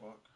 fuck?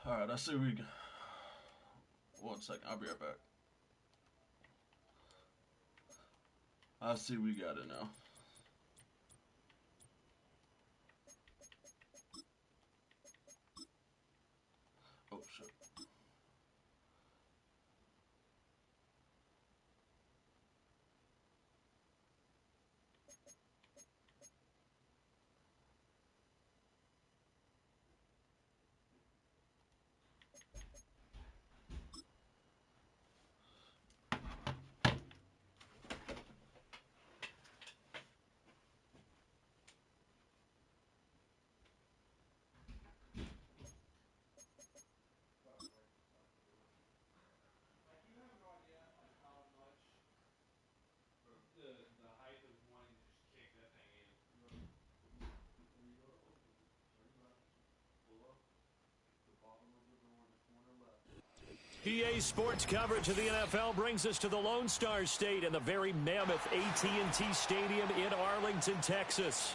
Alright, I see we. 1 second, I'll be right back. I see we got it now. Oh shit. EA Sports coverage of the NFL brings us to the Lone Star State and the very mammoth AT&T Stadium in Arlington, Texas.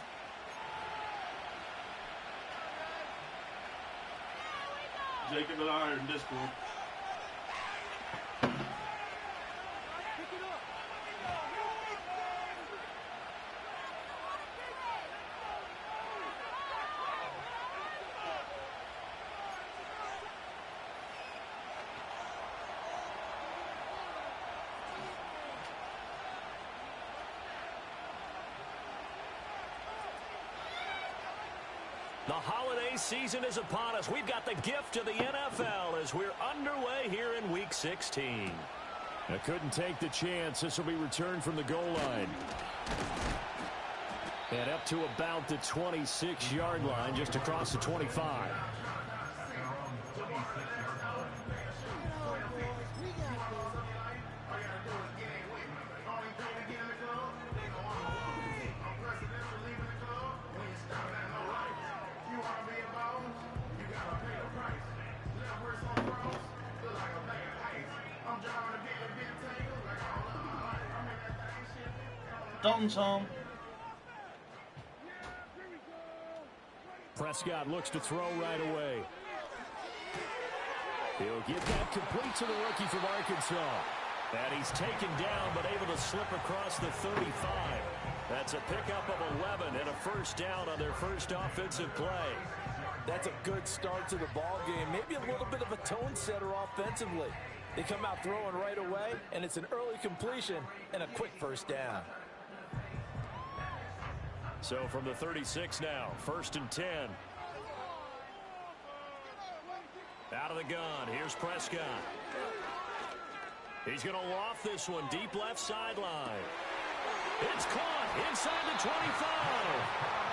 Jacob and I are in Discord. The holiday season is upon us. We've got the gift of the NFL as we're underway here in Week 16. I couldn't take the chance. This will be returned from the goal line. And up to about the 26-yard line, just across the 25. Dalton's home. Prescott looks to throw right away. He'll get that complete to the rookie from Arkansas. And he's taken down, but able to slip across the 35. That's a pickup of 11 and a first down on their first offensive play. That's a good start to the ball game. Maybe a little bit of a tone setter offensively. They come out throwing right away, and it's an early completion and a quick first down. So from the 36 now, 1st and 10. Out of the gun, here's Prescott. He's going to loft this one deep left sideline. It's caught inside the 25.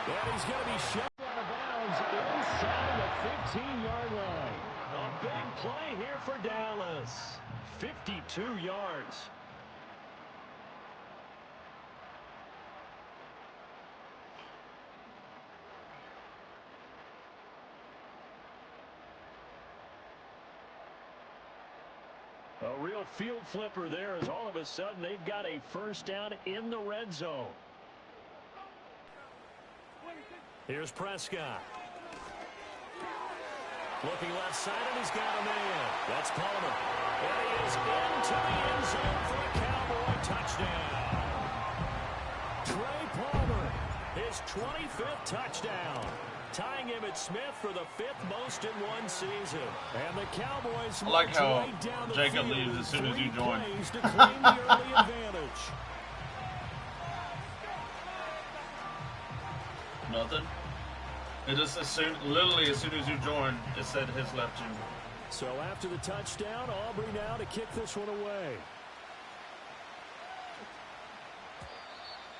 And he's going to be shot out of bounds inside the 15-yard line. A big play here for Dallas. 52 yards. A real field flipper there as all of a sudden they've got a first down in the red zone. Here's Prescott. Looking left side, and he's got a man. That's Palmer. And he is into the end zone for a Cowboy touchdown. Trey Palmer, his 25th touchdown. Tying him at Smith for the 5th most in one season. And the Cowboys I like how right down the Jacob field leaves as soon as you join. to claim the early advantage. Nothing. It just literally as soon as you join, it said his left you. So after the touchdown, Aubrey now to kick this one away.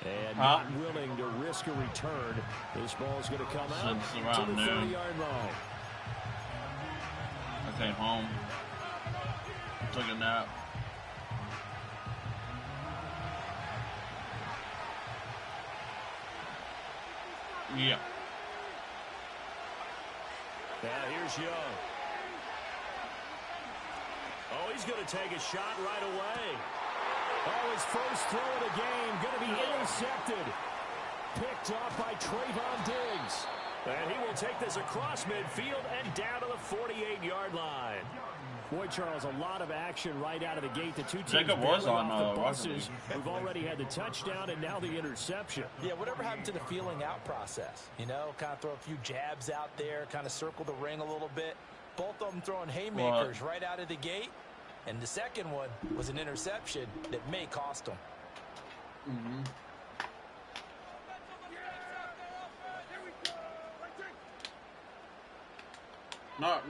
And not willing to risk a return. This ball's going to come out to the 30-yard line. I came home. Took a nap. Yeah. Now here's Young. Oh, he's going to take a shot right away. Oh, his first throw of the game going to be intercepted. Picked off by Trayvon Diggs. And he will take this across midfield and down to the 48-yard line. Boy, Charles, a lot of action right out of the gate. The two teams Jacob was on the buses. We've already had the touchdown and now the interception. Yeah, whatever happened to the feeling out process? You know, kind of throw a few jabs out there, kind of circle the ring a little bit. Both of them throwing haymakers right out of the gate. And the second one was an interception that may cost them. Mm-hmm.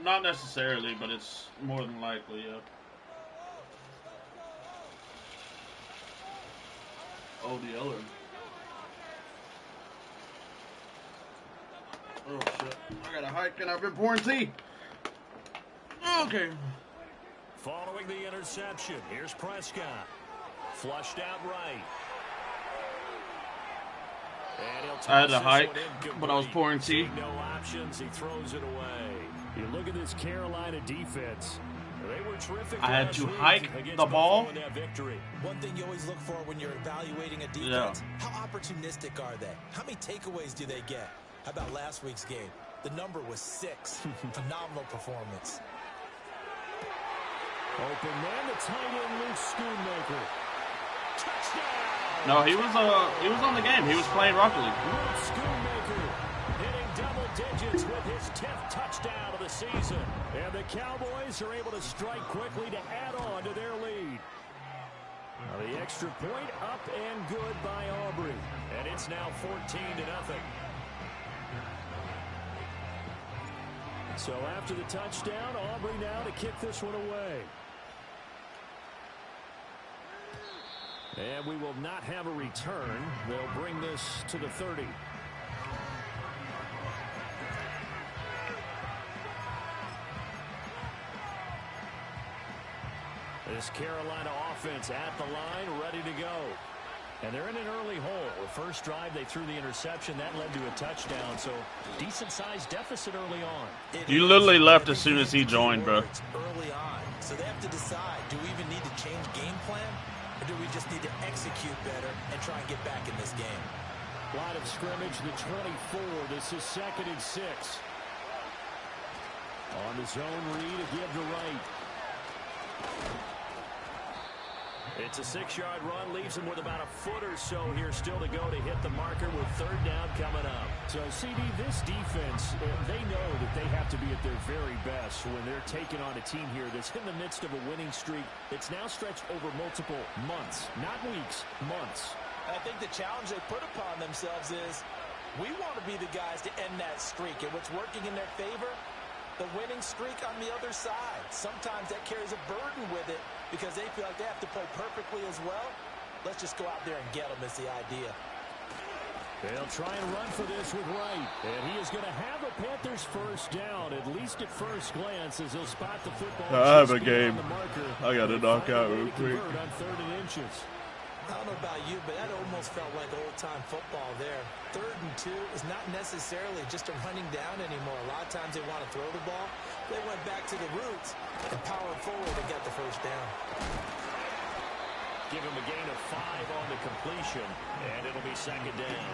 Not necessarily, but it's more than likely, yeah. Oh, the other. Oh, shit. I got a hike and I've been pouring tea. Okay. Following the interception, here's Prescott. Flushed out right. And he'll I had to hike, but I was pouring tea. No options, he throws it away. You look at this Carolina defense. They were terrific. I had to hike the ball. One thing you always look for when you're evaluating a defense, how opportunistic are they? How many takeaways do they get? How about last week's game? The number was 6. Phenomenal performance. Open man, the tight end, Luke Schoonmaker. Touchdown! No, he was on the game. He was playing Rocket League. Luke Schoonmaker hitting double digits with his 10th touchdown of the season. And the Cowboys are able to strike quickly to add on to their lead. Now the extra point up and good by Aubrey. And it's now 14-0. So after the touchdown, Aubrey now to kick this one away. And we will not have a return. They'll bring this to the 30. This Carolina offense at the line, ready to go. And they're in an early hole. The first drive, they threw the interception. That led to a touchdown, so decent-sized deficit early on. You literally left as soon as he joined, bro. Early on, so they have to decide, do we even need to change game plan? or do we just need to execute better and try and get back in this game? Line of scrimmage, the 24. This is 2nd and 6. On the zone read, a give to right. It's a 6-yard run, leaves him with about a foot or so here still to go to hit the marker with 3rd down coming up. So, CD, this defense, they know that they have to be at their very best when they're taking on a team here that's in the midst of a winning streak that's now stretched over multiple months, not weeks, months. I think the challenge they put upon themselves is we want to be the guys to end that streak, and what's working in their favor, the winning streak on the other side. Sometimes that carries a burden with it because they feel like they have to play perfectly as well. Let's just go out there and get them is the idea. They'll try and run for this with Wright. And he is going to have a Panthers first down, at least at first glance, as he'll spot the football. I have a game I got to knock out real quick. On 3rd and inches. I don't know about you, but that almost felt like old-time football there. 3rd and 2 is not necessarily just a running down anymore. A lot of times they want to throw the ball. They went back to the roots and powered forward and got the first down. Give him a gain of 5 on the completion, and it'll be 2nd down.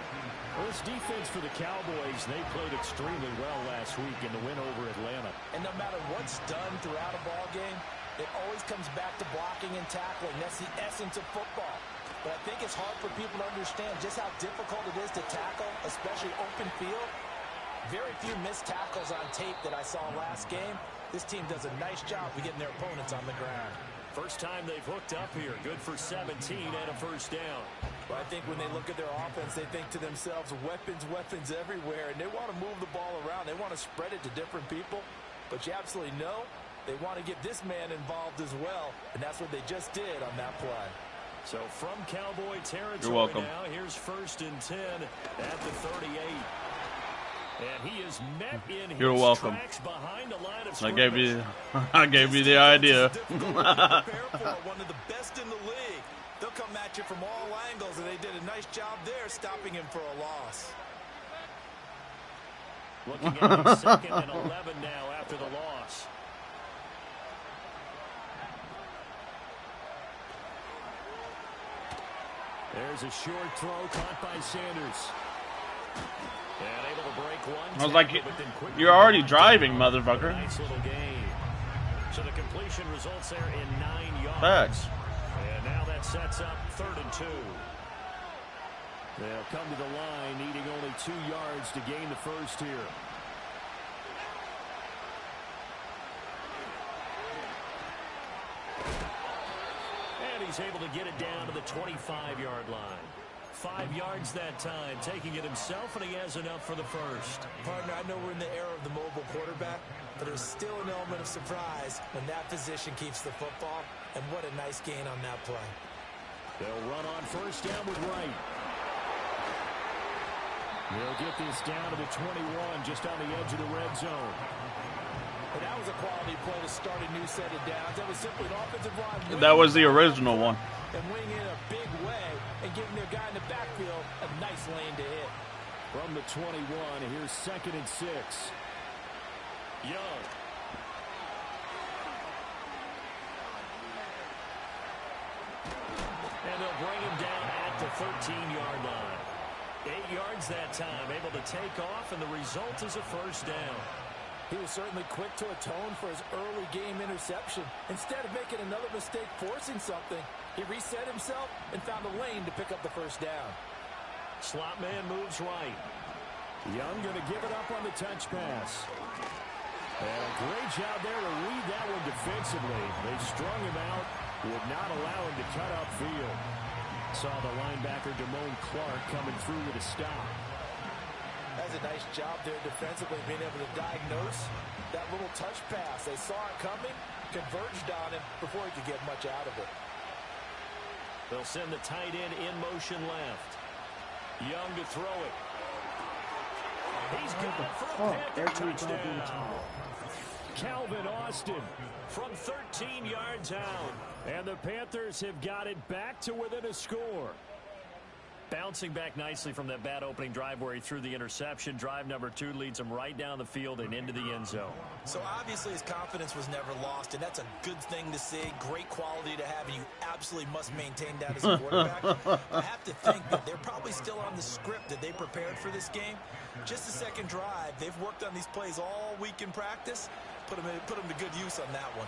Well, this defense for the Cowboys, they played extremely well last week in the win over Atlanta. And no matter what's done throughout a ball game, it always comes back to blocking and tackling. That's the essence of football. But I think it's hard for people to understand just how difficult it is to tackle, especially open field. Very few missed tackles on tape that I saw last game. This team does a nice job of getting their opponents on the ground. First time they've hooked up here. Good for 17 and a first down. But I think when they look at their offense, they think to themselves, weapons, weapons everywhere. And they want to move the ball around. They want to spread it to different people. But you absolutely know they want to get this man involved as well. And that's what they just did on that play. So from Cowboy territory You're welcome. now, here's 1st and 10 at the 38. And he is met in his You're welcome. tracks behind the line of I scrimmage. gave you the idea. One of the best in the league. They'll come at you from all angles, and they did a nice job there stopping him for a loss. Looking at the 2nd and 11 now after the loss. There's a short throw caught by Sanders. And able to break one. I was like, you're already driving, motherfucker. Nice little game. So the completion results there in 9 yards. Facts. And now that sets up 3rd and 2. They'll come to the line, needing only 2 yards to gain the first here. And he's able to get it down to the 25-yard line. 5 yards that time, taking it himself, and he has enough for the first. Partner, I know we're in the era of the mobile quarterback, but there's still an element of surprise when that position keeps the football, and what a nice gain on that play. They'll run on first down with Wright. They'll get this down to the 21, just on the edge of the red zone. And that was a quality play to start a new set of downs. That was simply an offensive line. That was the original one. And winning in a big way and giving their guy in the backfield a nice lane to hit. From the 21, here's 2nd and 6. Young. And they'll bring him down at the 13-yard line. 8 yards that time, able to take off, and the result is a first down. He was certainly quick to atone for his early game interception. Instead of making another mistake forcing something, he reset himself and found a lane to pick up the first down. Slot man moves right. Young going to give it up on the touch pass. And a great job there to read that one defensively. They strung him out, would not allow him to cut upfield. Saw the linebacker Damone Clark coming through with a stop. That's a nice job there defensively, being able to diagnose that little touch pass. They saw it coming, converged on him before he could get much out of it. They'll send the tight end in motion left. Young to throw it. He's got it for a Panther touchdown. Calvin Austin From 13 yards out. and the Panthers have got it back to within a score. Bouncing back nicely from that bad opening drive where he threw the interception. Drive number 2 leads him right down the field and into the end zone. So obviously his confidence was never lost, and that's a good thing to see. Great quality to have, and you absolutely must maintain that as a quarterback. I have to think that they're probably still on the script that they prepared for this game. Just the second drive, they've worked on these plays all week in practice. Put them to good use on that one.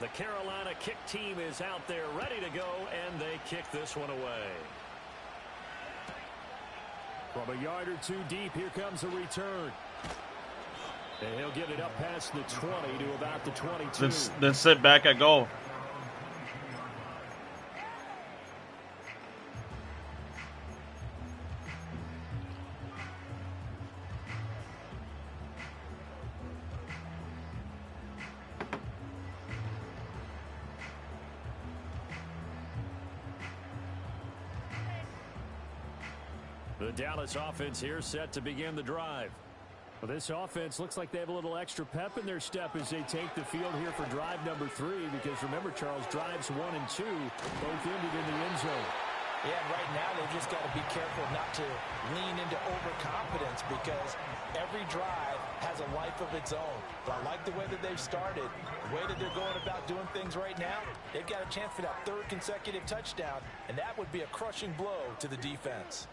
The Carolina kick team is out there ready to go, and they kick this one away. From a yard or two deep, here comes a return. And he'll get it up past the 20 to about the 22. Then sit back at goal. The Dallas offense here set to begin the drive. Well, this offense looks like they have a little extra pep in their step as they take the field here for drive number 3. Because remember, Charles, drives 1 and 2 both ended in the end zone. Yeah, and right now they've just got to be careful not to lean into overconfidence because every drive has a life of its own. But I like the way that they've started, the way that they're going about doing things right now. They've got a chance for that 3rd consecutive touchdown, and that would be a crushing blow to the defense.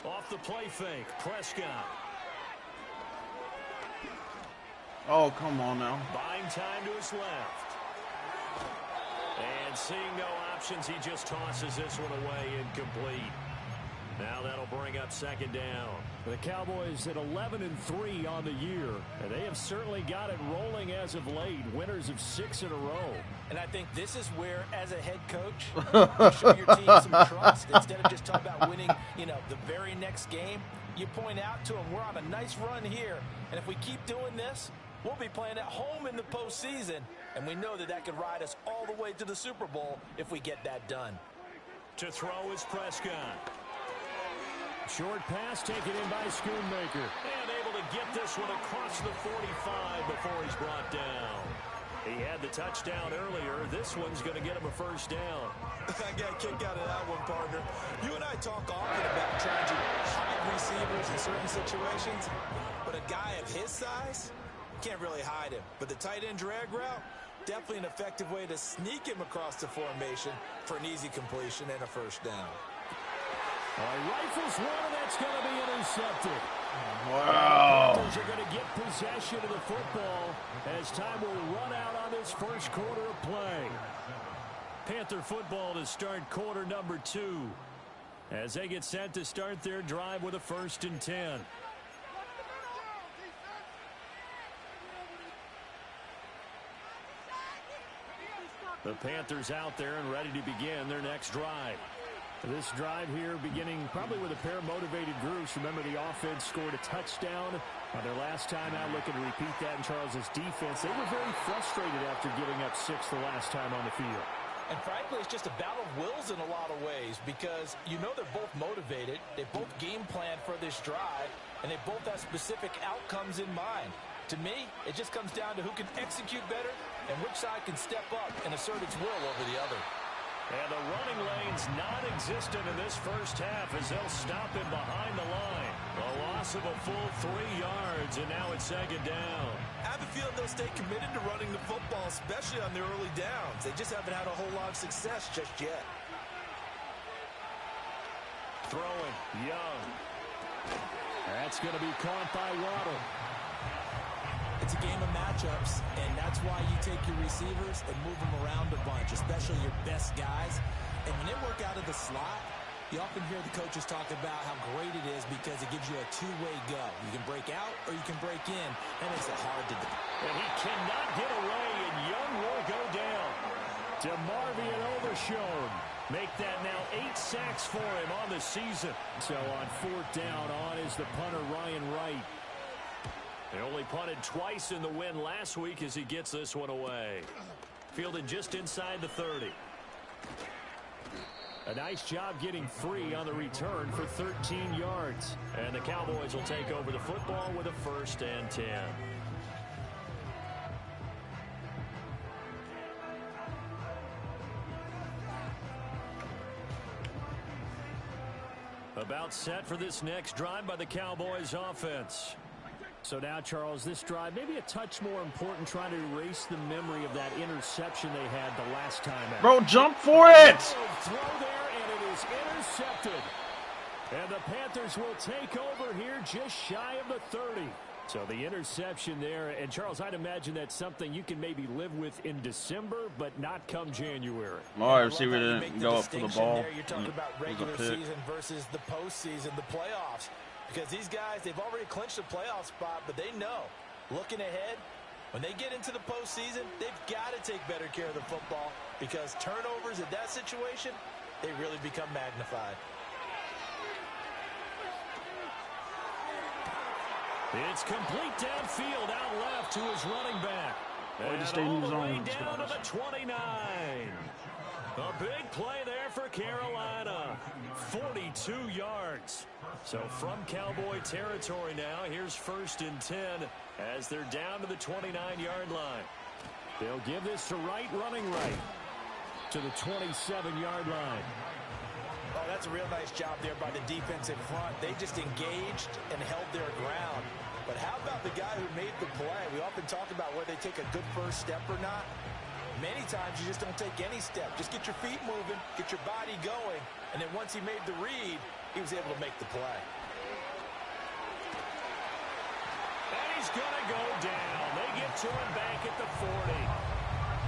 Off the play fake, Prescott. Oh, come on now. Buying time to his left. And seeing no options, he just tosses this one away, incomplete. Now that'll bring up 2nd down. The Cowboys at 11-3 on the year, and they have certainly got it rolling as of late. Winners of 6 in a row. And I think this is where, as a head coach, you show your team some trust. Instead of just talking about winning, the very next game, you point out to them, we're on a nice run here, and if we keep doing this, we'll be playing at home in the postseason, and we know that that could ride us all the way to the Super Bowl if we get that done. To throw is Prescott. Short pass taken in by Schoonmaker. And able to get this one across the 45 before he's brought down. He had the touchdown earlier. This one's going to get him a 1st down. I got a kick out of that one, partner. You and I talk often about trying to hide receivers in certain situations, but a guy of his size can't really hide him. But the tight end drag route, definitely an effective way to sneak him across the formation for an easy completion and a 1st down. Rifles one, and that's going to be intercepted. Wow. The Panthers are going to get possession of the football as time will run out on this 1st quarter of play. Panther football to start quarter number 2 as they get set to start their drive with a 1st and 10. The Panthers out there and ready to begin their next drive. This drive here beginning probably with a pair of motivated groups. Remember, the offense scored a touchdown on their last time out. Looking to repeat that in Charles's defense. They were very frustrated after giving up 6 the last time on the field. And frankly, it's just a battle of wills in a lot of ways because they're both motivated. They both game plan for this drive, and they both have specific outcomes in mind. To me, it just comes down to who can execute better and which side can step up and assert its will over the other. And the running lane's non-existent in this 1st half as they'll stop him behind the line. A loss of a full 3 yards, and now it's 2nd down. I have a feeling they'll stay committed to running the football, especially on their early downs. They just haven't had a whole lot of success just yet. Throwing, Young. That's going to be caught by Waddle. It's a game of matchups, and that's why you take your receivers and move them around a bunch, especially your best guys. And when they work out of the slot, you often hear the coaches talk about how great it is because it gives you a 2-way go. You can break out or you can break in. That makes it hard to do. And he cannot get away, and Young will go down. DeMarvion Overshown. Make that now 8 sacks for him on the season. So on 4th down, on is the punter, Ryan Wright. They only punted twice in the win last week as he gets this one away. Fielded just inside the 30. A nice job getting free on the return for 13 yards. And the Cowboys will take over the football with a 1st and 10. About set for this next drive by the Cowboys offense. So now, Charles, this drive maybe a touch more important, trying to erase the memory of that interception they had the last time out. Bro, jump for it! Throw there, and it is intercepted. And the Panthers will take over here just shy of the 30. So the interception there, and Charles, I'd imagine that's something you can maybe live with in December, but not come January. My receiver didn't go up for the ball. There. You're talking about regular season versus the postseason, the playoffs. Because these guys, they've already clinched a playoff spot, but they know, looking ahead, when they get into the postseason, they've got to take better care of the football because turnovers in that situation, they really become magnified. It's complete downfield, out left to his running back. And all the way down to the 29. A big play there for Carolina. 42 yards. So from Cowboy territory now, here's 1st and 10 as they're down to the 29-yard line. They'll give this to Wright, running right to the 27-yard line. Oh, that's a real nice job there by the defense in front. They just engaged and held their ground. But how about the guy who made the play? We often talk about whether they take a good first step or not. Many times you just don't take any step. Just get your feet moving, get your body going, and then once he made the read, he was able to make the play. And he's going to go down. They get to him back at the 40.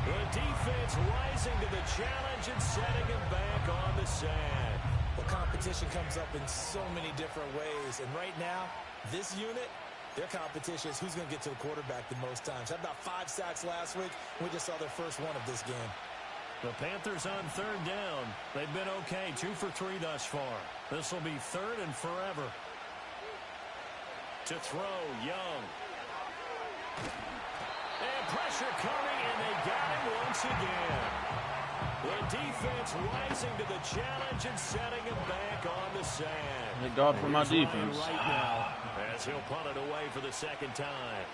The defense rising to the challenge and setting him back on the sand. Well, competition comes up in so many different ways, and right now, this unit, their competition is who's going to get to the quarterback the most times. Had about 5 sacks last week. We just saw their first one of this game. The Panthers on 3rd down. They've been okay, 2 for 3 thus far. This will be 3rd and forever. To throw, Young. And pressure coming, and they got him once again. The defense rising to the challenge and setting him back on the sand. Thank God for my defense. Right now, as he'll punt it away for the 2nd time.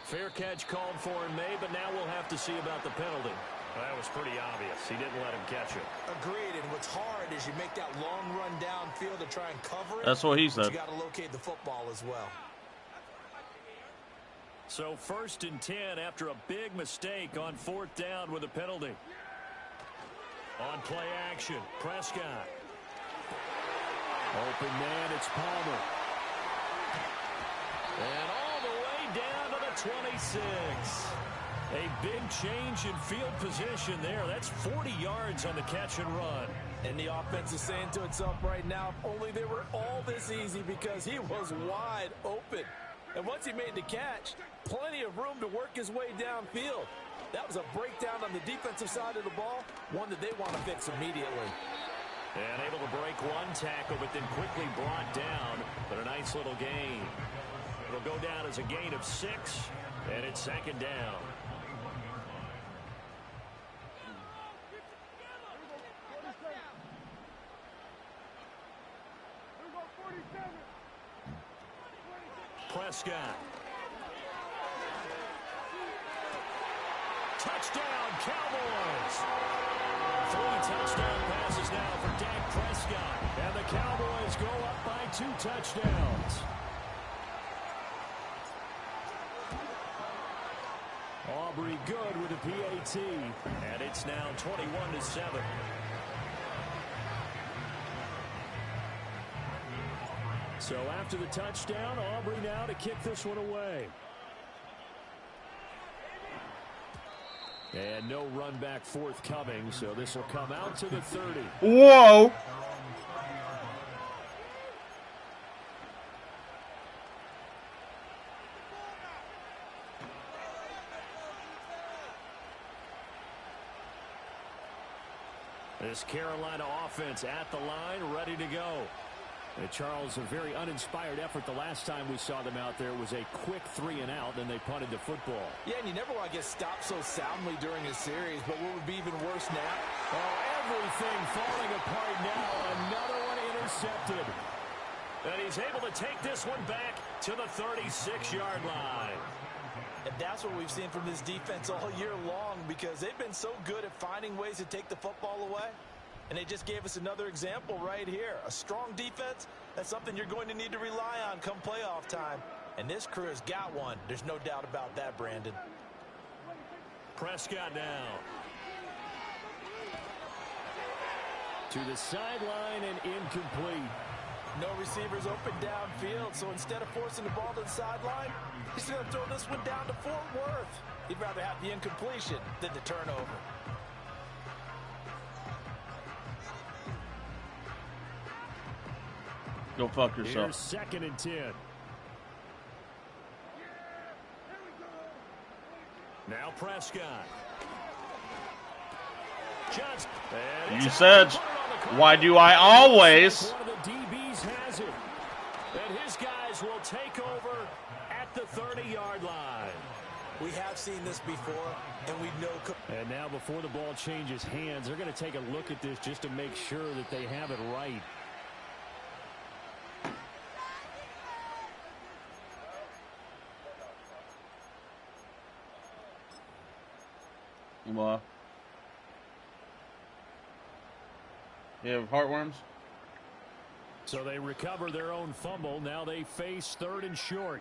Fair catch called for and made, but now we'll have to see about the penalty. That was pretty obvious. He didn't let him catch it. Agreed, and what's hard is you make that long run downfield to try and cover it. That's what he said. You got to locate the football as well. So 1st and 10 after a big mistake on 4th down with a penalty. On play action, Prescott. Open man, it's Palmer. And all the way down to the 26. A big change in field position there. That's 40 yards on the catch and run. And the offense is saying to itself right now, if only they were all this easy because he was wide open. And once he made the catch, plenty of room to work his way downfield. That was a breakdown on the defensive side of the ball, one that they want to fix immediately. And able to break one tackle, but then quickly brought down. But a nice little gain. It'll go down as a gain of 6, and it's 2nd down. Prescott. Touchdown, Cowboys. 3 touchdown passes now for Dak Prescott. And the Cowboys go up by 2 touchdowns. Aubrey good with a PAT. And it's now 21-7. So after the touchdown, Aubrey now to kick this one away. And no run back forthcoming, so this will come out to the 30. Whoa! This Carolina offense at the line, ready to go. Charles, a very uninspired effort the last time we saw them out there. It was a quick 3-and-out, then they punted the football. Yeah, and you never want to get stopped so soundly during a series, but what would be even worse now? Oh, everything falling apart now. Another one intercepted. And he's able to take this one back to the 36-yard line. And that's what we've seen from this defense all year long, because they've been so good at finding ways to take the football away. And they just gave us another example right here. A strong defense, that's something you're going to need to rely on come playoff time. And this crew has got one. There's no doubt about that, Brandon. Prescott now. To the sideline and incomplete. No receivers open downfield, so instead of forcing the ball to the sideline, he's going to throw this one down to Fort Worth. He'd rather have the incompletion than the turnover. Go fuck yourself. Here's 2nd and 10. Now Prescott. You said, why do I always? One of the DBs has it. And his guys will take over at the 30-yard line. We have seen this before, and we know. And now before the ball changes hands, they're going to take a look at this just to make sure that they have it right. Well, you have heartworms? So they recover their own fumble. Now they face 3rd and short.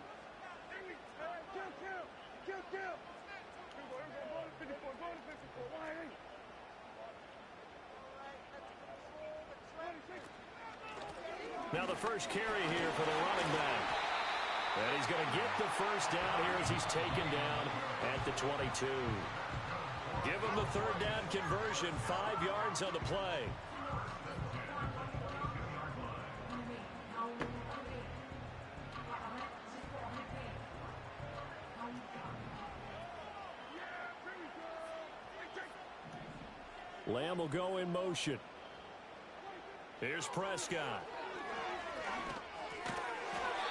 Now the first carry here for the running back. And he's going to get the first down here as he's taken down at the 22. Give him the 3rd down conversion, 5 yards on the play. Lamb will go in motion. Here's Prescott.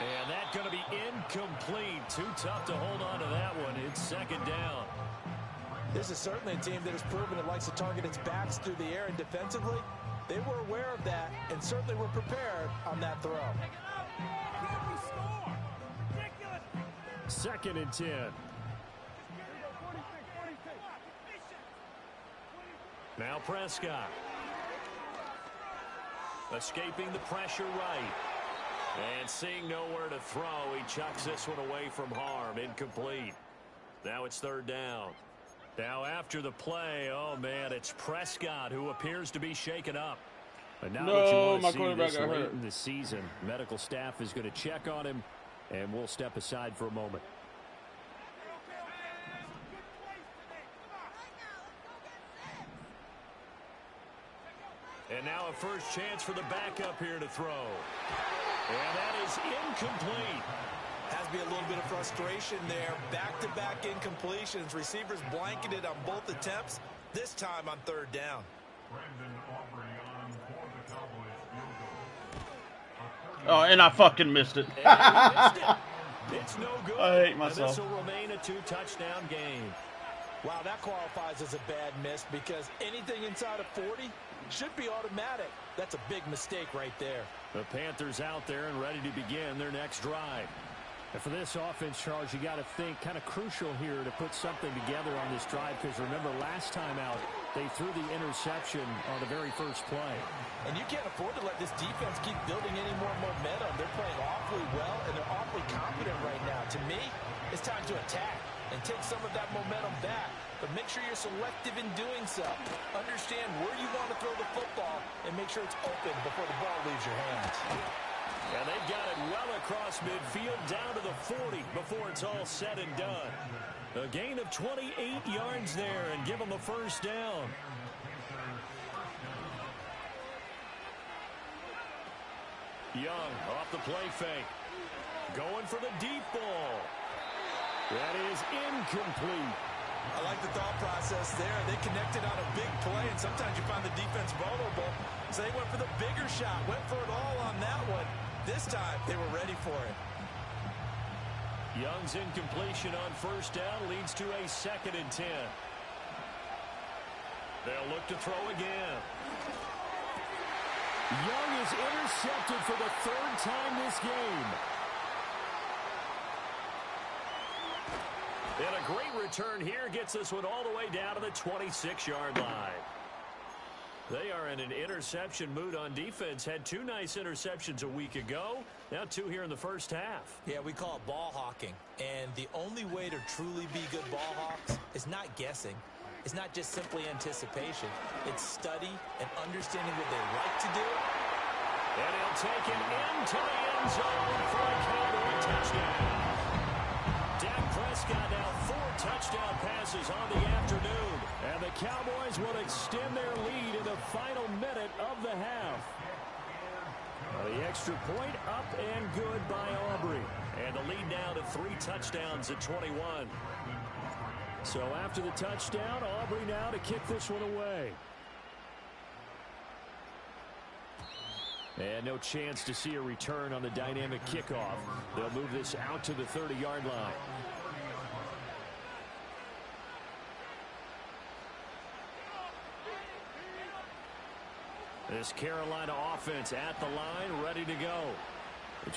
And that's going to be incomplete. Too tough to hold on to that one. It's 2nd down. This is certainly a team that has proven it likes to target its backs through the air, and defensively, they were aware of that and certainly were prepared on that throw. 2nd and 10. Now Prescott. Escaping the pressure right. And seeing nowhere to throw, he chucks this one away from harm. Incomplete. Now it's 3rd down. Now after the play, oh man, it's Prescott who appears to be shaken up. But now what you want to see this late in the season, medical staff is going to check on him, and we'll step aside for a moment. And now a first chance for the backup here to throw. And that is incomplete. Has to be a little bit of frustration there. Back-to-back incompletions. Receivers blanketed on both attempts, this time on 3rd down. Oh, and I fucking missed it. It's no good. I hate myself. And this will remain a 2-touchdown game. Wow, that qualifies as a bad miss because anything inside of 40 should be automatic. That's a big mistake right there. The Panthers out there and ready to begin their next drive. And for this offense, Charles, you got to think kind of crucial here to put something together on this drive, because remember last time out, they threw the interception on the very first play. And you can't afford to let this defense keep building any more momentum. They're playing awfully well, and they're awfully confident right now. To me, it's time to attack and take some of that momentum back. But make sure you're selective in doing so. Understand where you want to throw the football and make sure it's open before the ball leaves your hands. And they've got it well across midfield down to the 40 before it's all said and done. A gain of 28 yards there and give them a first down. Young off the play fake. Going for the deep ball. That is incomplete. I like the thought process there. They connected on a big play, and sometimes you find the defense vulnerable. So they went for the bigger shot, went for it all on that one. This time, they were ready for it. Young's incompletion on first down leads to a 2nd and 10. They'll look to throw again. Young is intercepted for the 3rd time this game. And a great return here gets this one all the way down to the 26-yard line. They are in an interception mood on defense. Had 2 nice interceptions a week ago. Now 2 here in the first half. Yeah, we call it ball hawking. And the only way to truly be good ball hawks is not guessing. It's not just simply anticipation. It's study and understanding what they like to do. And he'll take it into the end zone for a Cowboy touchdown. Dak Prescott now 4 touchdown passes on the afternoon. And the Cowboys will extend their lead in the final minute of the half. The extra point up and good by Aubrey. And the lead now to 3 touchdowns at 21. So after the touchdown, Aubrey now to kick this one away. And no chance to see a return on the dynamic kickoff. They'll move this out to the 30-yard line. This Carolina offense at the line, ready to go.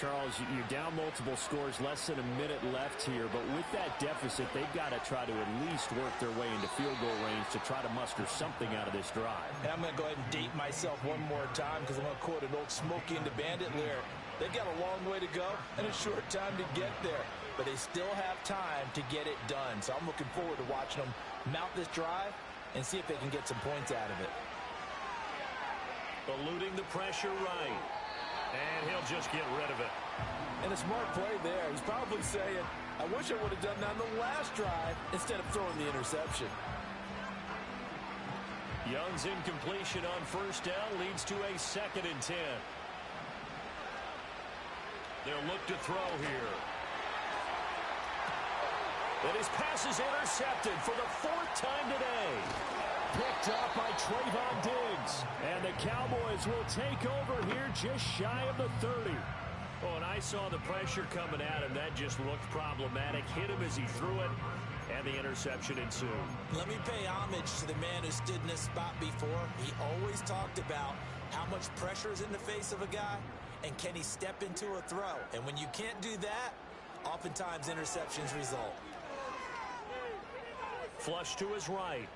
Charles, you're down multiple scores, less than a minute left here, but with that deficit, they've got to try to at least work their way into field goal range to try to muster something out of this drive. And I'm going to go ahead and date myself one more time because I'm going to quote an old Smokey and the Bandit lyric. They've got a long way to go and a short time to get there, but they still have time to get it done. So I'm looking forward to watching them mount this drive and see if they can get some points out of it. Eluding the pressure right. And he'll just get rid of it. And a smart play there. He's probably saying, I wish I would have done that on the last drive instead of throwing the interception. Young's incompletion on first down leads to a 2nd and 10. They'll look to throw here. And his pass is intercepted for the 4th time today. Picked up by Trayvon Diggs. And the Cowboys will take over here just shy of the 30. Oh, and I saw the pressure coming at him. That just looked problematic. Hit him as he threw it, and the interception ensued. Let me pay homage to the man who stood in this spot before. He always talked about how much pressure is in the face of a guy, and can he step into a throw. And when you can't do that, oftentimes interceptions result. Flush to his right.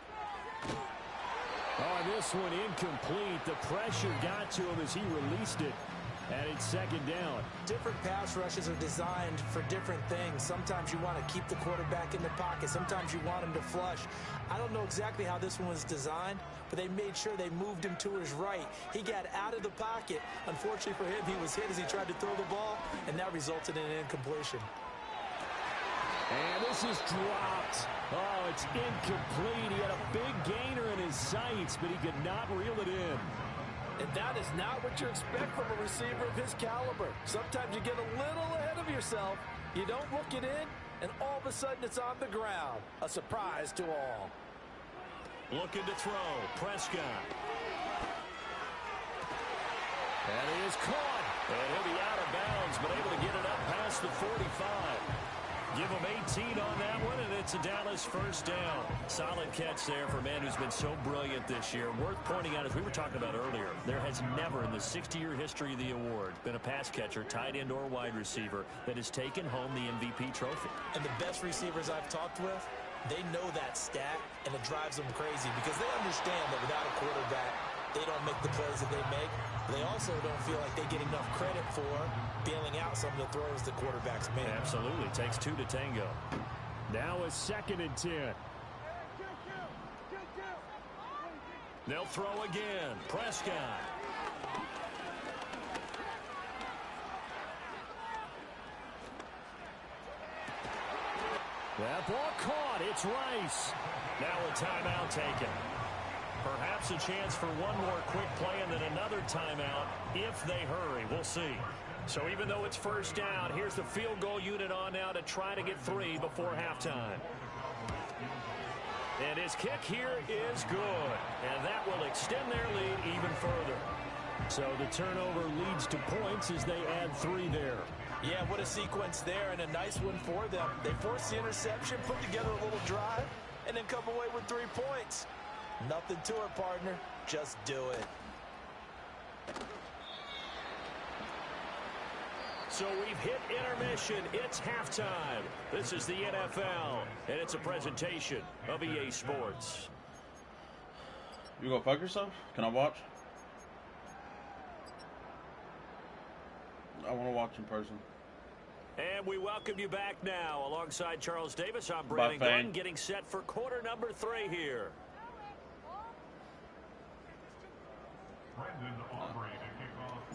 Oh, this one incomplete. The pressure got to him as he released it. And it's 2nd down. Different pass rushes are designed for different things. Sometimes you want to keep the quarterback in the pocket. Sometimes you want him to flush. I don't know exactly how this one was designed, but they made sure they moved him to his right. He got out of the pocket. Unfortunately for him, he was hit as he tried to throw the ball, and that resulted in an incompletion. And this is dropped. Oh, it's incomplete. He had a big gainer in his sights, but he could not reel it in. And that is not what you expect from a receiver of his caliber. Sometimes you get a little ahead of yourself. You don't look it in, and all of a sudden it's on the ground. A surprise to all. Looking to throw. Prescott. And he is caught. And he'll be out of bounds, but able to get it up past the 45. Give him 18 on that one, and it's a Dallas 1st down. Solid catch there for a man who's been so brilliant this year. Worth pointing out, as we were talking about earlier, there has never in the 60-year history of the award been a pass catcher, tight end, or wide receiver that has taken home the MVP trophy. And the best receivers I've talked with, they know that stat, and it drives them crazy because they understand that without a quarterback, they don't make the plays that they make. They also don't feel like they get enough credit for bailing out some of the throws the quarterbacks make. Absolutely. Takes 2 to tango. Now a 2nd and 10. They'll throw again. Prescott. That ball caught. It's Rice. Now a timeout taken. Perhaps a chance for one more quick play and then another timeout if they hurry. We'll see. So even though it's 1st down, here's the field goal unit on now to try to get 3 before halftime. And his kick here is good. And that will extend their lead even further. So the turnover leads to points as they add 3 there. Yeah, what a sequence there, and a nice one for them. They force the interception, put together a little drive, and then come away with 3 points. Nothing to it, partner. Just do it. So we've hit intermission. It's halftime. This is the NFL, and it's a presentation of EA Sports. You go fuck yourself? Can I watch? I want to watch in person. And we welcome you back now. Alongside Charles Davis, I'm Brandon Gunn, getting set for quarter number 3 here.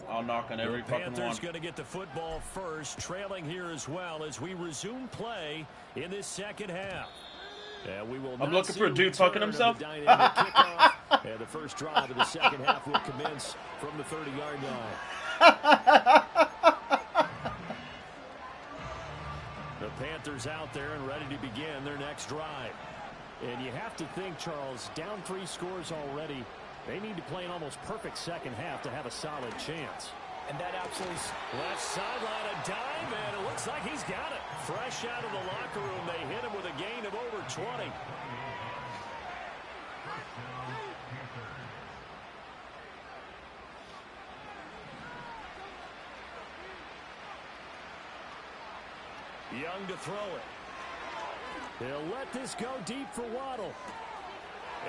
I'll knock on every fucking one. Panthers going to get the football first, trailing here as well as we resume play in this second half. We will I'm looking for a dude fucking himself. And the first drive of the second half will commence from the 30-yard line. The Panthers out there and ready to begin their next drive. And you have to think, Charles, down 3 scores already. They need to play an almost perfect second half to have a solid chance. And that absolutely... Left sideline, a dive, and it looks like he's got it. Fresh out of the locker room, they hit him with a gain of over 20. Young to throw it. He'll let this go deep for Waddle.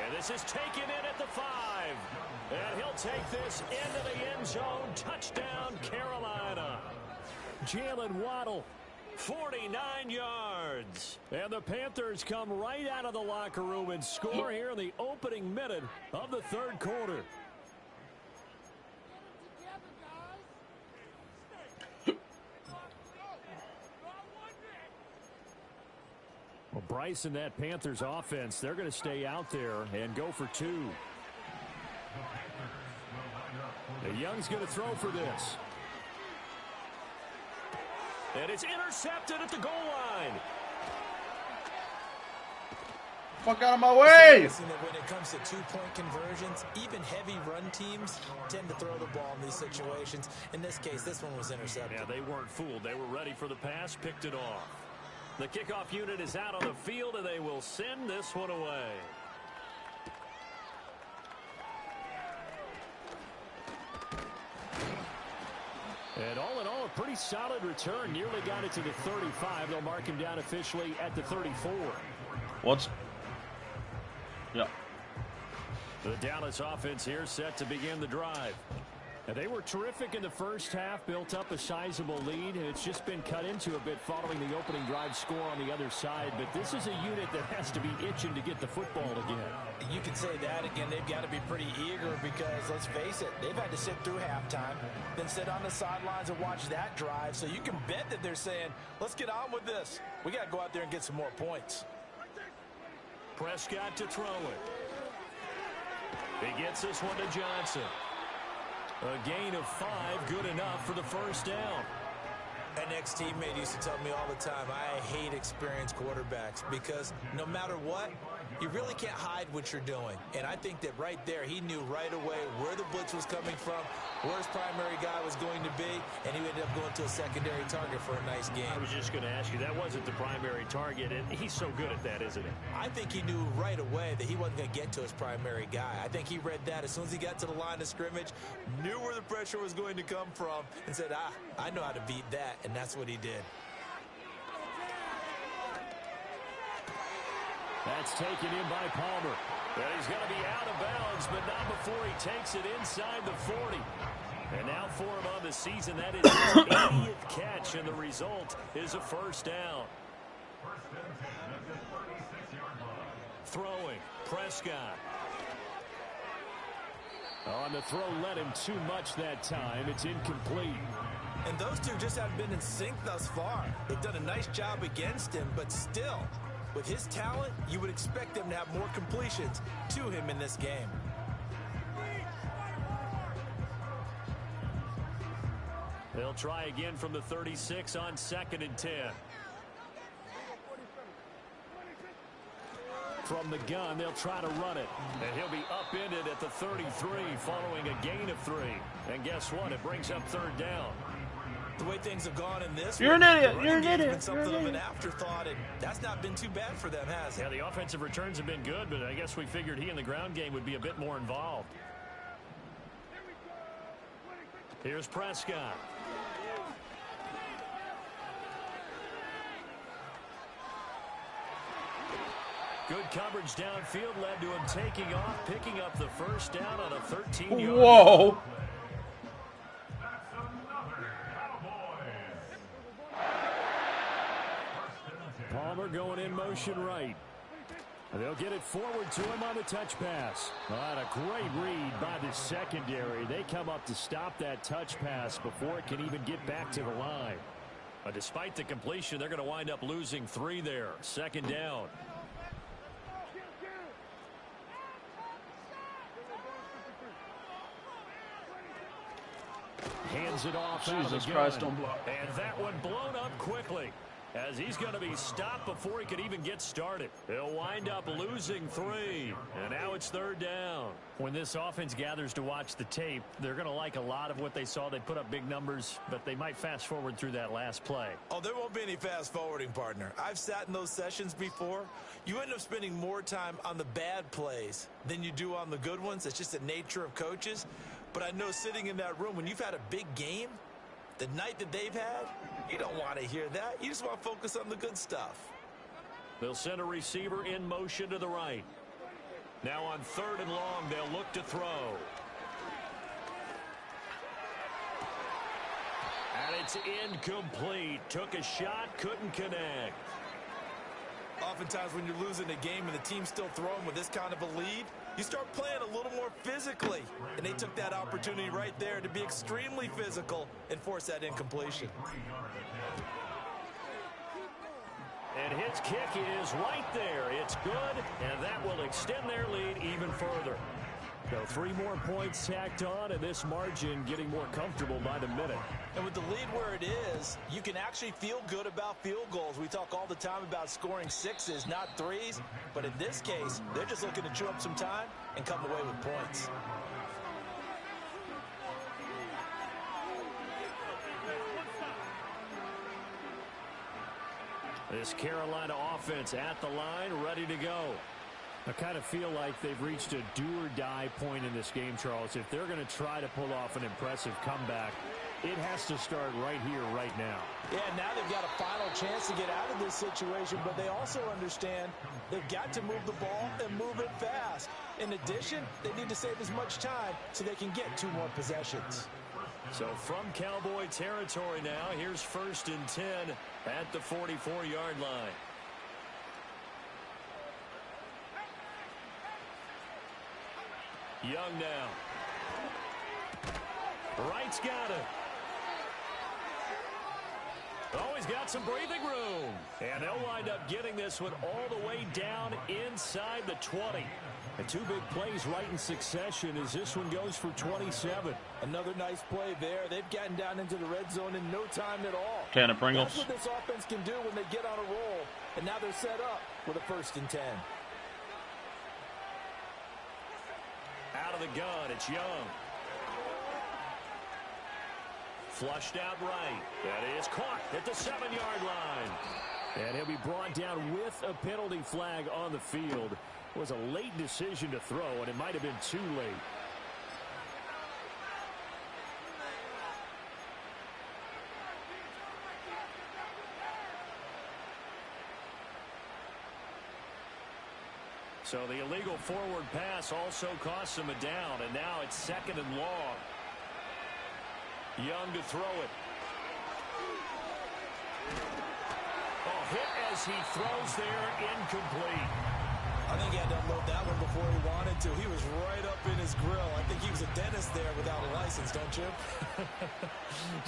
And this is taken in at the 5. And he'll take this into the end zone. Touchdown, Carolina. Jalen Waddle, 49 yards. And the Panthers come right out of the locker room and score here in the opening minute of the third quarter. Well, Bryce and that Panthers offense, they're going to stay out there and go for 2. The Young's going to throw for this. And it's intercepted at the goal line. Fuck out of my way! When it comes to 2-point conversions, even heavy run teams tend to throw the ball in these situations. In this case, this one was intercepted. Yeah, they weren't fooled. They were ready for the pass, picked it off. The kickoff unit is out on the field, and they will send this one away. And all in all, a pretty solid return. Nearly got it to the 35. They'll mark him down officially at the 34. What's... Yeah. The Dallas offense here set to begin the drive. And they were terrific in the first half, built up a sizable lead, and it's just been cut into a bit following the opening drive score on the other side. But this is a unit that has to be itching to get the football again. You could say that again. They've got to be pretty eager because, let's face it, they've had to sit through halftime, then sit on the sidelines and watch that drive. So you can bet that they're saying, let's get on with this. We got to go out there and get some more points. Prescott to throw it. He gets this one to Johnson. A gain of 5, good enough for the first down. An ex-teammate used to tell me all the time, I hate experienced quarterbacks because no matter what, you really can't hide what you're doing. And I think that right there, he knew right away where the blitz was coming from, where his primary guy was going to be, and he ended up going to a secondary target for a nice game. I was just going to ask you, that wasn't the primary target, and he's so good at that, isn't he? I think he knew right away that he wasn't going to get to his primary guy. I think he read that as soon as he got to the line of scrimmage, knew where the pressure was going to come from, and said, I know how to beat that, and that's what he did. That's taken in by Palmer. And he's going to be out of bounds, but not before he takes it inside the 40. And now for him on the season, that is his 80th catch, and the result is a first down. Throwing, Prescott. On the throw, led him too much that time. It's incomplete. And those two just haven't been in sync thus far. They've done a nice job against him, but still, with his talent, you would expect them to have more completions to him in this game. They'll try again from the 36 on 2nd and 10. From the gun, they'll try to run it. And he'll be upended at the 33 following a gain of 3. And guess what? It brings up third down. The way things have gone in this, you're an idiot. You're an been idiot. something of an afterthought, and that's not been too bad for them, has it? Yeah, the offensive returns have been good, but I guess we figured he in the ground game would be a bit more involved. Here's Prescott. Good coverage downfield led to him taking off, picking up the first down on a 13-yard. Whoa. Palmer going in motion right. They'll get it forward to him on the touch pass. What a great read by the secondary. They come up to stop that touch pass before it can even get back to the line. But despite the completion, they're going to wind up losing 3 there. Second down. Hands it off. Jesus Christ, don't block. And that one blown up quickly, as he's going to be stopped before he could even get started. They'll wind up losing 3, and now it's third down. When this offense gathers to watch the tape, they're going to like a lot of what they saw. They put up big numbers, but they might fast forward through that last play. Oh, there won't be any fast forwarding, partner. I've sat in those sessions before. You end up spending more time on the bad plays than you do on the good ones. It's just the nature of coaches. But I know sitting in that room, when you've had a big game, the night that they've had, you don't want to hear that. You just want to focus on the good stuff. They'll send a receiver in motion to the right. Now on 3rd and long, they'll look to throw. And it's incomplete. Took a shot, couldn't connect. Oftentimes when you're losing a game and the team's still throwing with this kind of a lead, you start playing a little more physically. And they took that opportunity right there to be extremely physical and force that incompletion. And his kick is right there. It's good, and that will extend their lead even further. So 3 more points tacked on, and this margin getting more comfortable by the minute. And with the lead where it is, you can actually feel good about field goals. We talk all the time about scoring 6s, not 3s. But in this case, they're just looking to chew up some time and come away with points. This Carolina offense at the line, ready to go. I kind of feel like they've reached a do-or-die point in this game, Charles. If they're going to try to pull off an impressive comeback, it has to start right here, right now. Yeah, now they've got a final chance to get out of this situation, but they also understand they've got to move the ball and move it fast. In addition, they need to save as much time so they can get 2 more possessions. So from Cowboy territory now, here's 1st and 10 at the 44-yard line. Young now. Wright's got it. Oh, he's got some breathing room. And they'll wind up getting this one all the way down inside the 20. And 2 big plays right in succession as this one goes for 27. Another nice play there. They've gotten down into the red zone in no time at all. Can of Pringles. That's what this offense can do when they get on a roll. And now they're set up with a 1st and 10. Out of the gun, it's Young. Flushed out right. That is caught at the 7-yard line. And he'll be brought down with a penalty flag on the field. It was a late decision to throw, and it might have been too late. So the illegal forward pass also costs him a down, and now it's 2nd and long. Young to throw it. Oh, hit as he throws there, incomplete. I think he had to unload that one before he wanted to. He was right up in his grill. I think he was a dentist there without a license, don't you?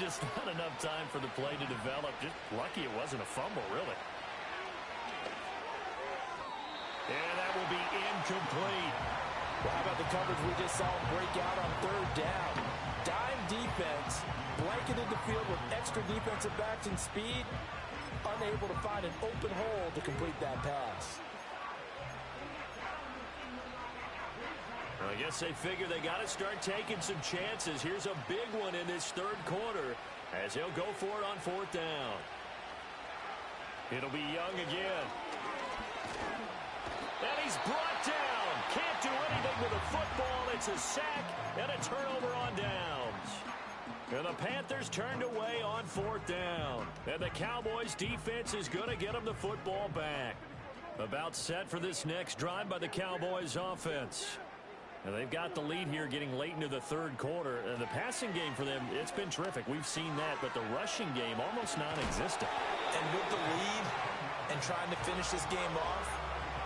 Just not enough time for the play to develop. Just lucky it wasn't a fumble, really. And that will be incomplete. Well, how about the coverage we just saw him break out on 3rd down? Dime defense, blanketed the field with extra defensive backs and speed, unable to find an open hole to complete that pass. Well, I guess they figure they got to start taking some chances. Here's a big one in this third quarter as he'll go for it on fourth down. It'll be Young again. And he's brought down. Can't do anything with the football. It's a sack and a turnover on downs. And the Panthers turned away on fourth down. And the Cowboys defense is going to get them the football back. About set for this next drive by the Cowboys offense. And they've got the lead here getting late into the third quarter. And the passing game for them, it's been terrific. We've seen that, but the rushing game almost non-existent. And with the lead and trying to finish this game off,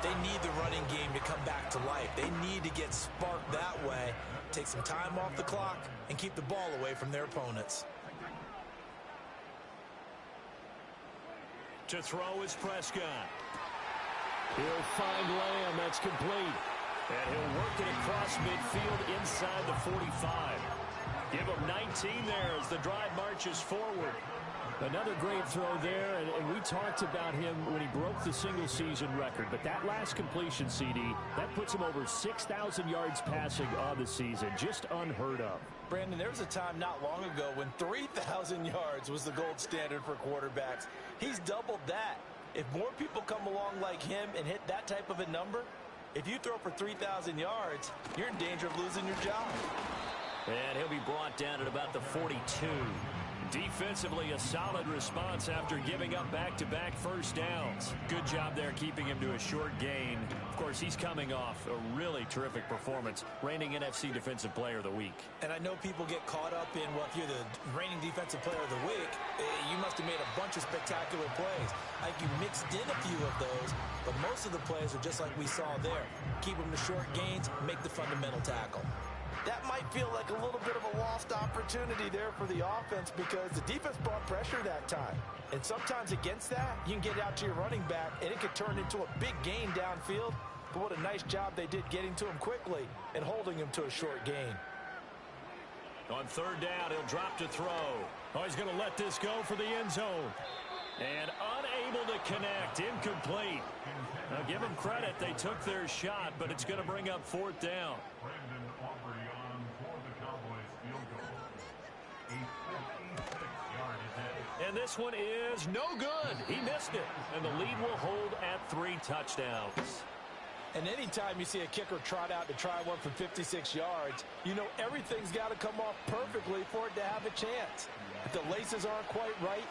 they need the running game to come back to life. They need to get sparked that way, take some time off the clock, and keep the ball away from their opponents. To throw is Prescott. He'll find Lamb. That's complete. And he'll work it across midfield inside the 45. Give him 19 there as the drive marches forward. Another great throw there, and we talked about him when he broke the single-season record. But that last completion, CD, that puts him over 6,000 yards passing on the season. Just unheard of. Brandon, there was a time not long ago when 3,000 yards was the gold standard for quarterbacks. He's doubled that. If more people come along like him and hit that type of a number, if you throw for 3,000 yards, you're in danger of losing your job. And he'll be brought down at about the 42. Defensively, a solid response after giving up back-to-back first downs. Good job there keeping him to a short gain. Of course, he's coming off a really terrific performance, reigning NFC Defensive Player of the Week. And I know people get caught up in, well, if you're the reigning Defensive Player of the Week, you must have made a bunch of spectacular plays. I think you mixed in a few of those, but most of the plays are just like we saw there. Keep them to short gains, make the fundamental tackle. That might feel like a little bit of a lost opportunity there for the offense because the defense brought pressure that time. And sometimes against that, you can get out to your running back, and it could turn into a big gain downfield. But what a nice job they did getting to him quickly and holding him to a short gain. On third down, he'll drop to throw. Oh, he's going to let this go for the end zone. And unable to connect, incomplete. Now, give them credit. They took their shot, but it's going to bring up fourth down. And this one is no good. He missed it. And the lead will hold at 3 touchdowns. And anytime you see a kicker trot out to try one for 56 yards, you know everything's got to come off perfectly for it to have a chance. If the laces aren't quite right,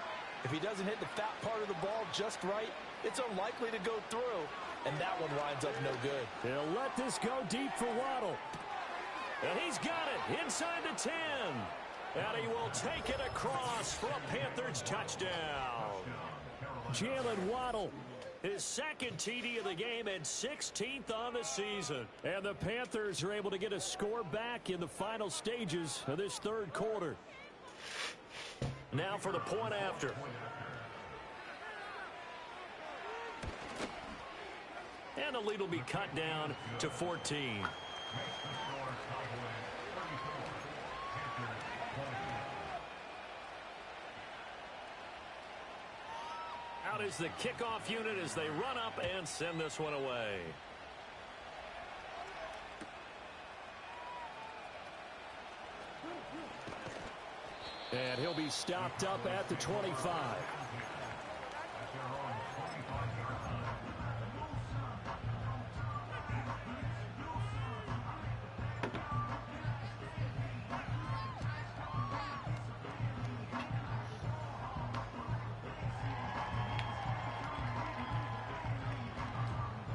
if he doesn't hit the fat part of the ball just right, it's unlikely to go through. And that one winds up no good. He'll let this go deep for Waddle. And he's got it inside the 10. And he will take it across for a Panthers touchdown. Jalen Waddle, his second TD of the game and 16th on the season. And the Panthers are able to get a score back in the final stages of this third quarter. Now for the point after. And the lead will be cut down to 14. Out is the kickoff unit as they run up and send this one away. And he'll be stopped up at the 25.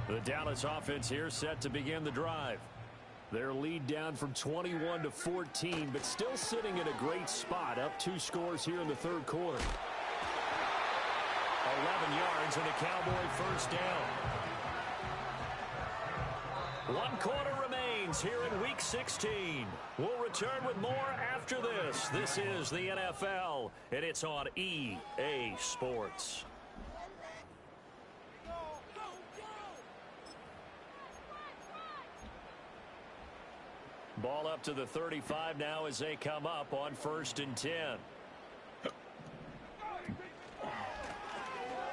The Dallas offense here set to begin the drive. Their lead down from 21 to 14, but still sitting in a great spot, up 2 scores here in the third quarter. 11 yards and a Cowboy first down. 1 quarter remains here in Week 16. We'll return with more after this. This is the NFL, and it's on EA Sports. Ball up to the 35 now as they come up on 1st and 10.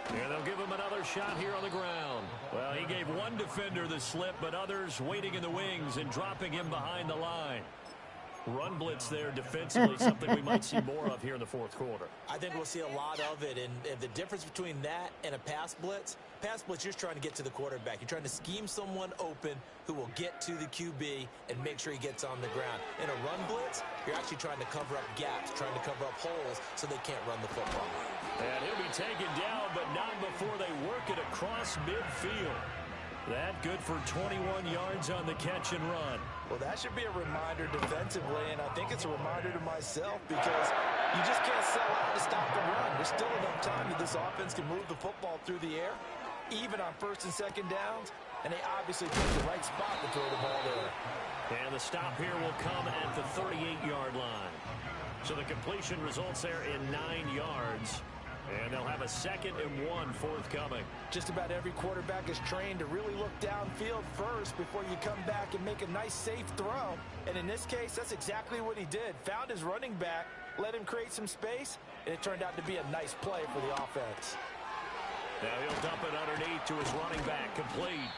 And they'll give him another another shot here on the ground. Well, he gave one defender the slip, but others waiting in the wings and dropping him behind the line. Run blitz there defensively, something we might see more of here in the fourth quarter. I think we'll see a lot of it, and the difference between that and a pass blitz, you're just trying to get to the quarterback. You're trying to scheme someone open who will get to the QB and make sure he gets on the ground. In a run blitz, you're actually trying to cover up gaps, trying to cover up holes so they can't run the football. And he'll be taken down, but not before they work it across midfield. That good for 21 yards on the catch and run. Well, that should be a reminder defensively, and I think it's a reminder to myself because you just can't sell out to stop the run. There's still enough time that this offense can move the football through the air, even on first and second downs, and they obviously picked the right spot to throw the ball there. And the stop here will come at the 38-yard line. So the completion results there in 9 yards. And they'll have a 2nd and 1 forthcoming. Just about every quarterback is trained to really look downfield first before you come back and make a nice, safe throw. And in this case, that's exactly what he did. Found his running back, let him create some space, and it turned out to be a nice play for the offense. Now he'll dump it underneath to his running back, complete.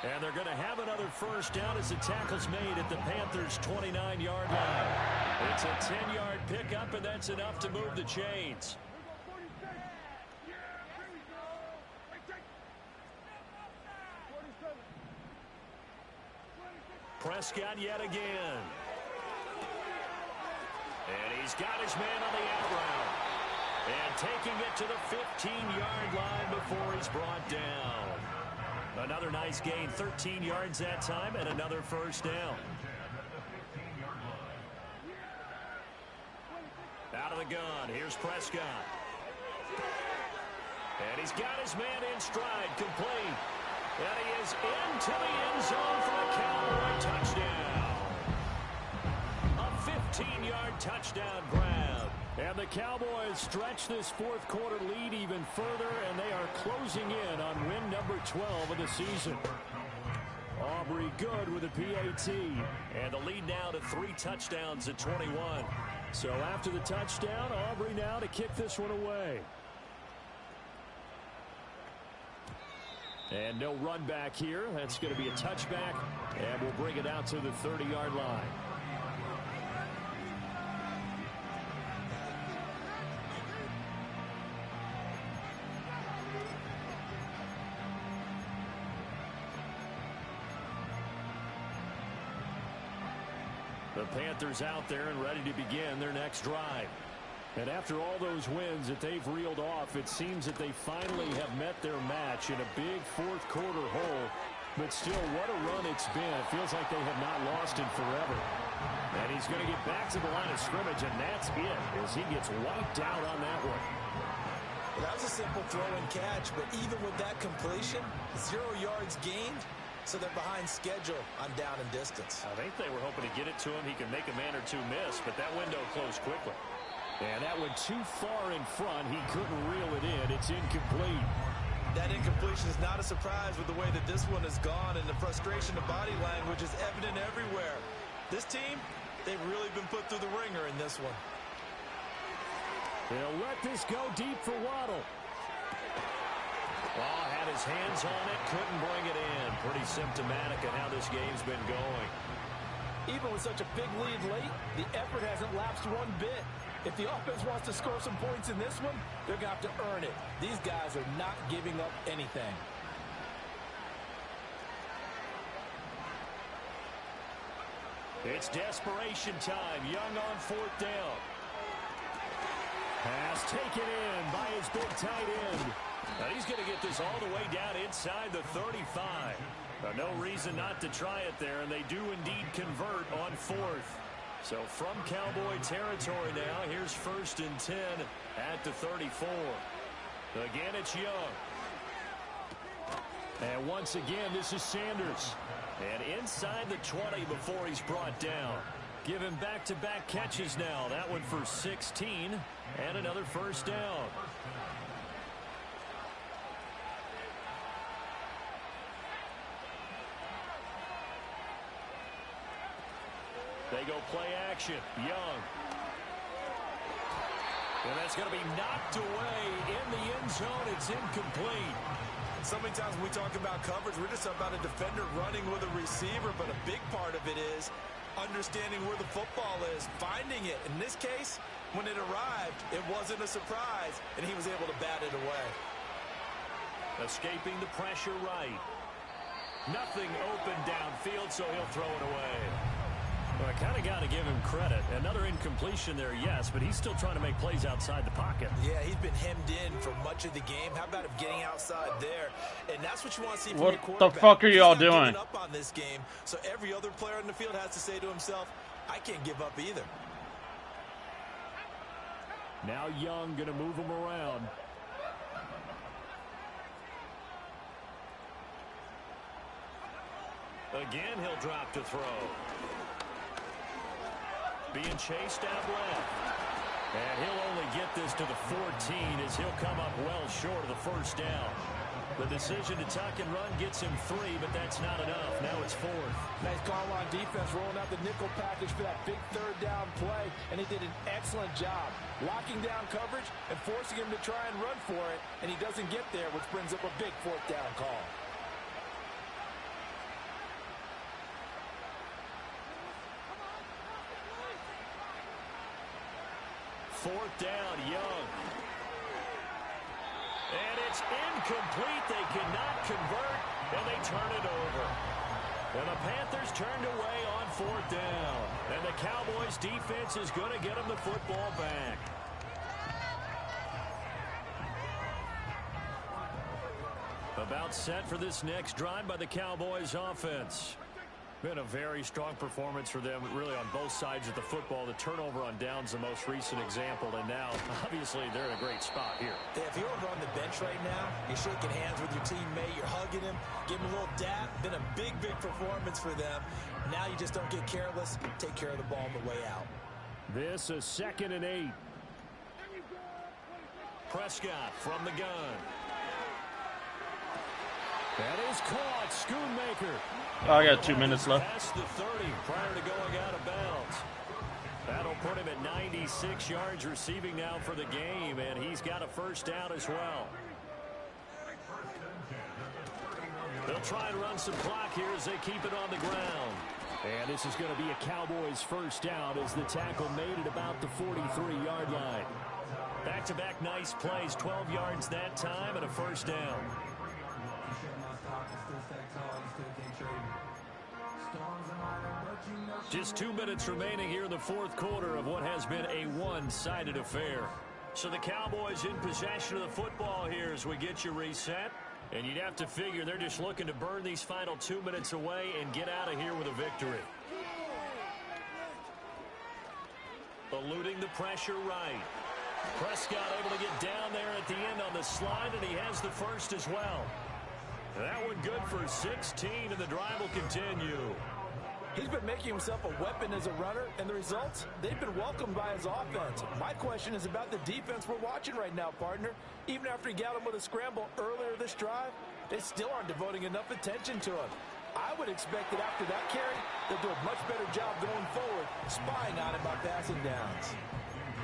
And they're going to have another first down as the tackle's made at the Panthers' 29-yard line. It's a 10-yard pickup, and that's enough to move the chains. Prescott yet again. And he's got his man on the out route. And taking it to the 15-yard line before he's brought down. Another nice gain, 13 yards that time, and another first down. Out of the gun, here's Prescott. And he's got his man in stride, complete. And he is into the end zone for a Cowboy touchdown. A 15-yard touchdown grab. And the Cowboys stretch this fourth quarter lead even further, and they are closing in on win number 12 of the season. Aubrey good with a PAT. And the lead now to 3 touchdowns at 21. So after the touchdown, Aubrey now to kick this one away. And no run back here. That's going to be a touchback. And we'll bring it out to the 30-yard line. The Panthers out there and ready to begin their next drive. And after all those wins that they've reeled off, it seems that they finally have met their match in a big fourth quarter hole. But still, what a run it's been. It feels like they have not lost in forever. And he's going to get back to the line of scrimmage, and that's it as he gets wiped out on that one. Well, that was a simple throw and catch, but even with that completion, 0 yards gained, so they're behind schedule on down and distance. I think they were hoping to get it to him. He can make a man or two miss, but that window closed quickly. And that went too far in front. He couldn't reel it in. It's incomplete. That incompletion is not a surprise with the way that this one has gone, and the frustration of body language is evident everywhere. This team, they've really been put through the ringer in this one. They'll let this go deep for Waddle. Oh, had his hands on it, couldn't bring it in. Pretty symptomatic of how this game's been going. Even with such a big lead late, the effort hasn't lapsed one bit. If the offense wants to score some points in this one, they're going to have to earn it. These guys are not giving up anything. It's desperation time. Young on 4th down. Pass taken in by his big tight end. And he's going to get this all the way down inside the 35. No reason not to try it there, and they do indeed convert on 4th. So from Cowboy territory now, here's 1st and 10 at the 34. Again, it's Young. And once again, this is Sanders. And inside the 20 before he's brought down. Give him back-to-back catches now. That one for 16 and another first down. They go play action. Young. And that's going to be knocked away in the end zone. It's incomplete. So many times when we talk about coverage, we're just about a defender running with a receiver, but a big part of it is understanding where the football is, finding it. In this case, when it arrived, it wasn't a surprise, and he was able to bat it away. Escaping the pressure right. Nothing open downfield, so he'll throw it away. Well, I kind of got to give him credit. Another incompletion there, yes, but he's still trying to make plays outside the pocket. Yeah, he's been hemmed in for much of the game. How about him getting outside there? And that's what you want to see from your quarterback. What the fuck are y'all doing? Up on this game, so every other player in the field has to say to himself, I can't give up either. Now Young going to move him around. Again, he'll drop to throw. Being chased out left. And he'll only get this to the 14 as he'll come up well short of the first down. The decision to tuck and run gets him 3, but that's not enough. Now it's 4th. Nice call on defense, rolling out the nickel package for that big third down play, and he did an excellent job locking down coverage and forcing him to try and run for it, and he doesn't get there, which brings up a big 4th down call. Fourth down, Young. And it's incomplete. They cannot convert, and they turn it over. And the Panthers turned away on 4th down. And the Cowboys defense is going to get them the football back. About set for this next drive by the Cowboys offense. Been a very strong performance for them, really, on both sides of the football. The turnover on downs, the most recent example, and now, obviously, they're in a great spot here. Yeah, if you're over on the bench right now, you're shaking hands with your teammate, you're hugging him, give him a little dap. Been a big, big performance for them. Now you just don't get careless. Take care of the ball on the way out. This is 2nd and 8. Prescott from the gun. That is caught. Schoonmaker. Oh, I got 2 minutes left. Past the 30 prior to going out of bounds. That'll put him at 96 yards receiving now for the game, and he's got a first down as well. They'll try and run some clock here as they keep it on the ground. And this is going to be a Cowboys first down as the tackle made it about the 43-yard line. Back-to-back nice plays, 12 yards that time and a first down. Just 2 minutes remaining here in the 4th quarter of what has been a one-sided affair. So the Cowboys in possession of the football here as we get you reset. And you'd have to figure they're just looking to burn these final 2 minutes away and get out of here with a victory. Eluding the pressure right. Prescott able to get down there at the end on the slide, and he has the first as well. That one good for 16, and the drive will continue. He's been making himself a weapon as a runner, and the results, they've been welcomed by his offense. My question is about the defense we're watching right now, partner. Even after he got him with a scramble earlier this drive, they still aren't devoting enough attention to him. I would expect that after that carry, they'll do a much better job going forward, spying on him by passing downs.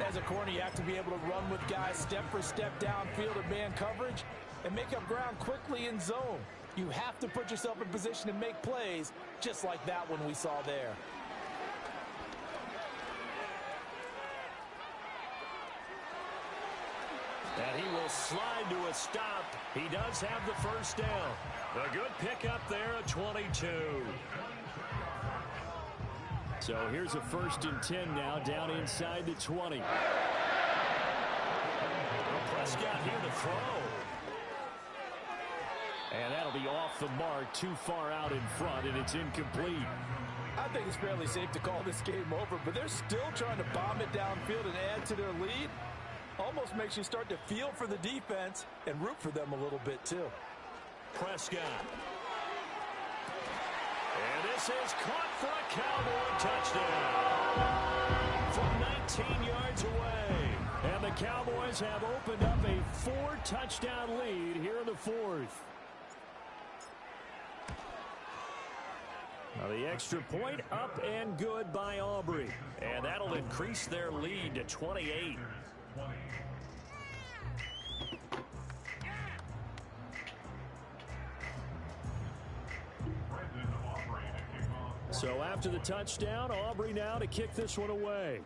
As a corner, you have to be able to run with guys step for step downfield in man coverage and make up ground quickly in zone. You have to put yourself in position to make plays, just like that one we saw there. And he will slide to a stop. He does have the first down. A good pickup there at 22. So here's a 1st and 10 now, down inside the 20. Prescott here to throw. And that'll be off the mark, too far out in front, and it's incomplete. I think it's fairly safe to call this game over, but they're still trying to bomb it downfield and add to their lead. Almost makes you start to feel for the defense and root for them a little bit, too. Prescott. And this is caught for a Cowboy touchdown. From 19 yards away. And the Cowboys have opened up a 4-touchdown lead here in the 4th. Now the extra point up and good by Aubrey. And that'll increase their lead to 28. So after the touchdown, Aubrey now to kick this one away.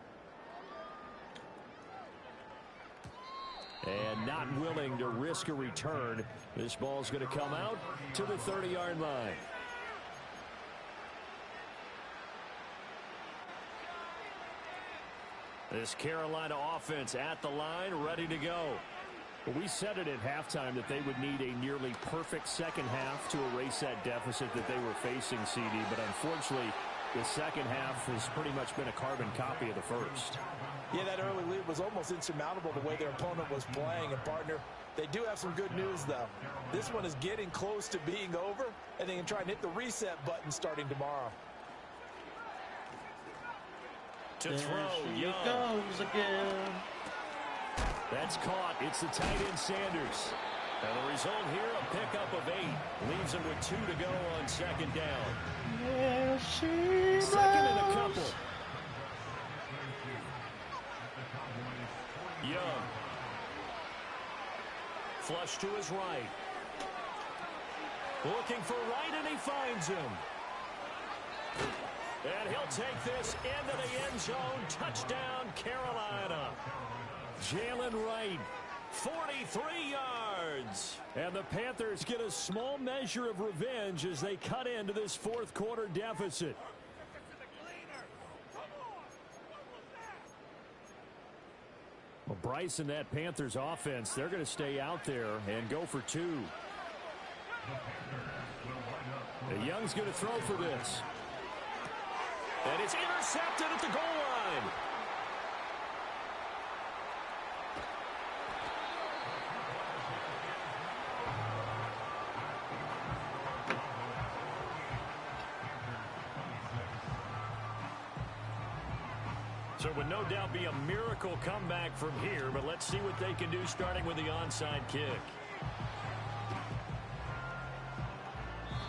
And not willing to risk a return. This ball's going to come out to the 30-yard line. This Carolina offense at the line, ready to go. We said it at halftime that they would need a nearly perfect second half to erase that deficit that they were facing, CD. But unfortunately, the second half has pretty much been a carbon copy of the first. Yeah, that early lead was almost insurmountable the way their opponent was playing. And, partner, they do have some good news, though. This one is getting close to being over, and they can try and hit the reset button starting tomorrow. To throw, Young goes again. That's caught. It's the tight end Sanders. And the result here, a pickup of 8. Leaves him with 2 to go on second down. Yeah, she Second and a couple. Young. Flush to his right. Looking for right, and he finds him. And he'll take this into the end zone. Touchdown, Carolina. Jalen Wright, 43 yards. And the Panthers get a small measure of revenge as they cut into this fourth quarter deficit. Well, Bryce and that Panthers offense, they're going to stay out there and go for 2. Young's going to throw for this. And it's intercepted at the goal line. So it would no doubt be a miracle comeback from here, but let's see what they can do starting with the onside kick.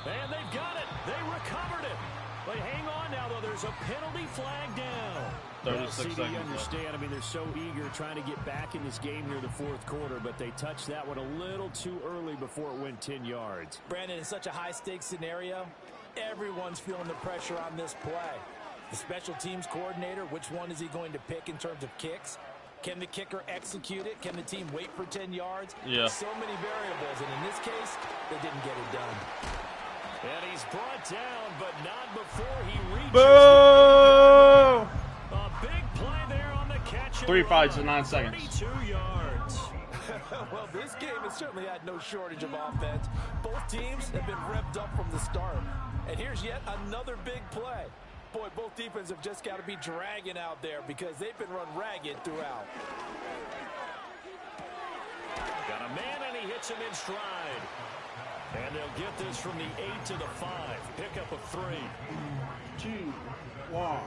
And they've got it. They recovered it. But hang on now, though. There's a penalty flag down. 36 CD, seconds you understand. I mean, they're so eager trying to get back in this game here in the fourth quarter, but they touched that one a little too early before it went 10 yards. Brandon, in such a high-stakes scenario, everyone's feeling the pressure on this play. The special teams coordinator, which one is he going to pick in terms of kicks? Can the kicker execute it? Can the team wait for 10 yards? Yeah. So many variables, and in this case, they didn't get it done. And he's brought down, but not before he reaches. Boo! A big play there on the catch. 3 fights in 9 seconds. 32 yards. Well, this game has certainly had no shortage of offense. Both teams have been revved up from the start. And here's yet another big play. Boy, both defenses have just got to be dragging out there because they've been run ragged throughout. Got a man, and he hits him in stride. And they'll get this from the 8 to the 5. Pickup of 3. 2, 1.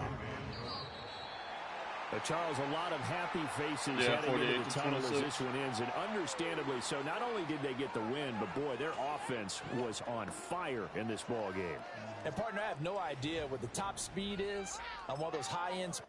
But Charles, a lot of happy faces heading into the tunnel as this one ends, and understandably so. Not only did they get the win, but boy, their offense was on fire in this ball game. And partner, I have no idea what the top speed is on one of those high-end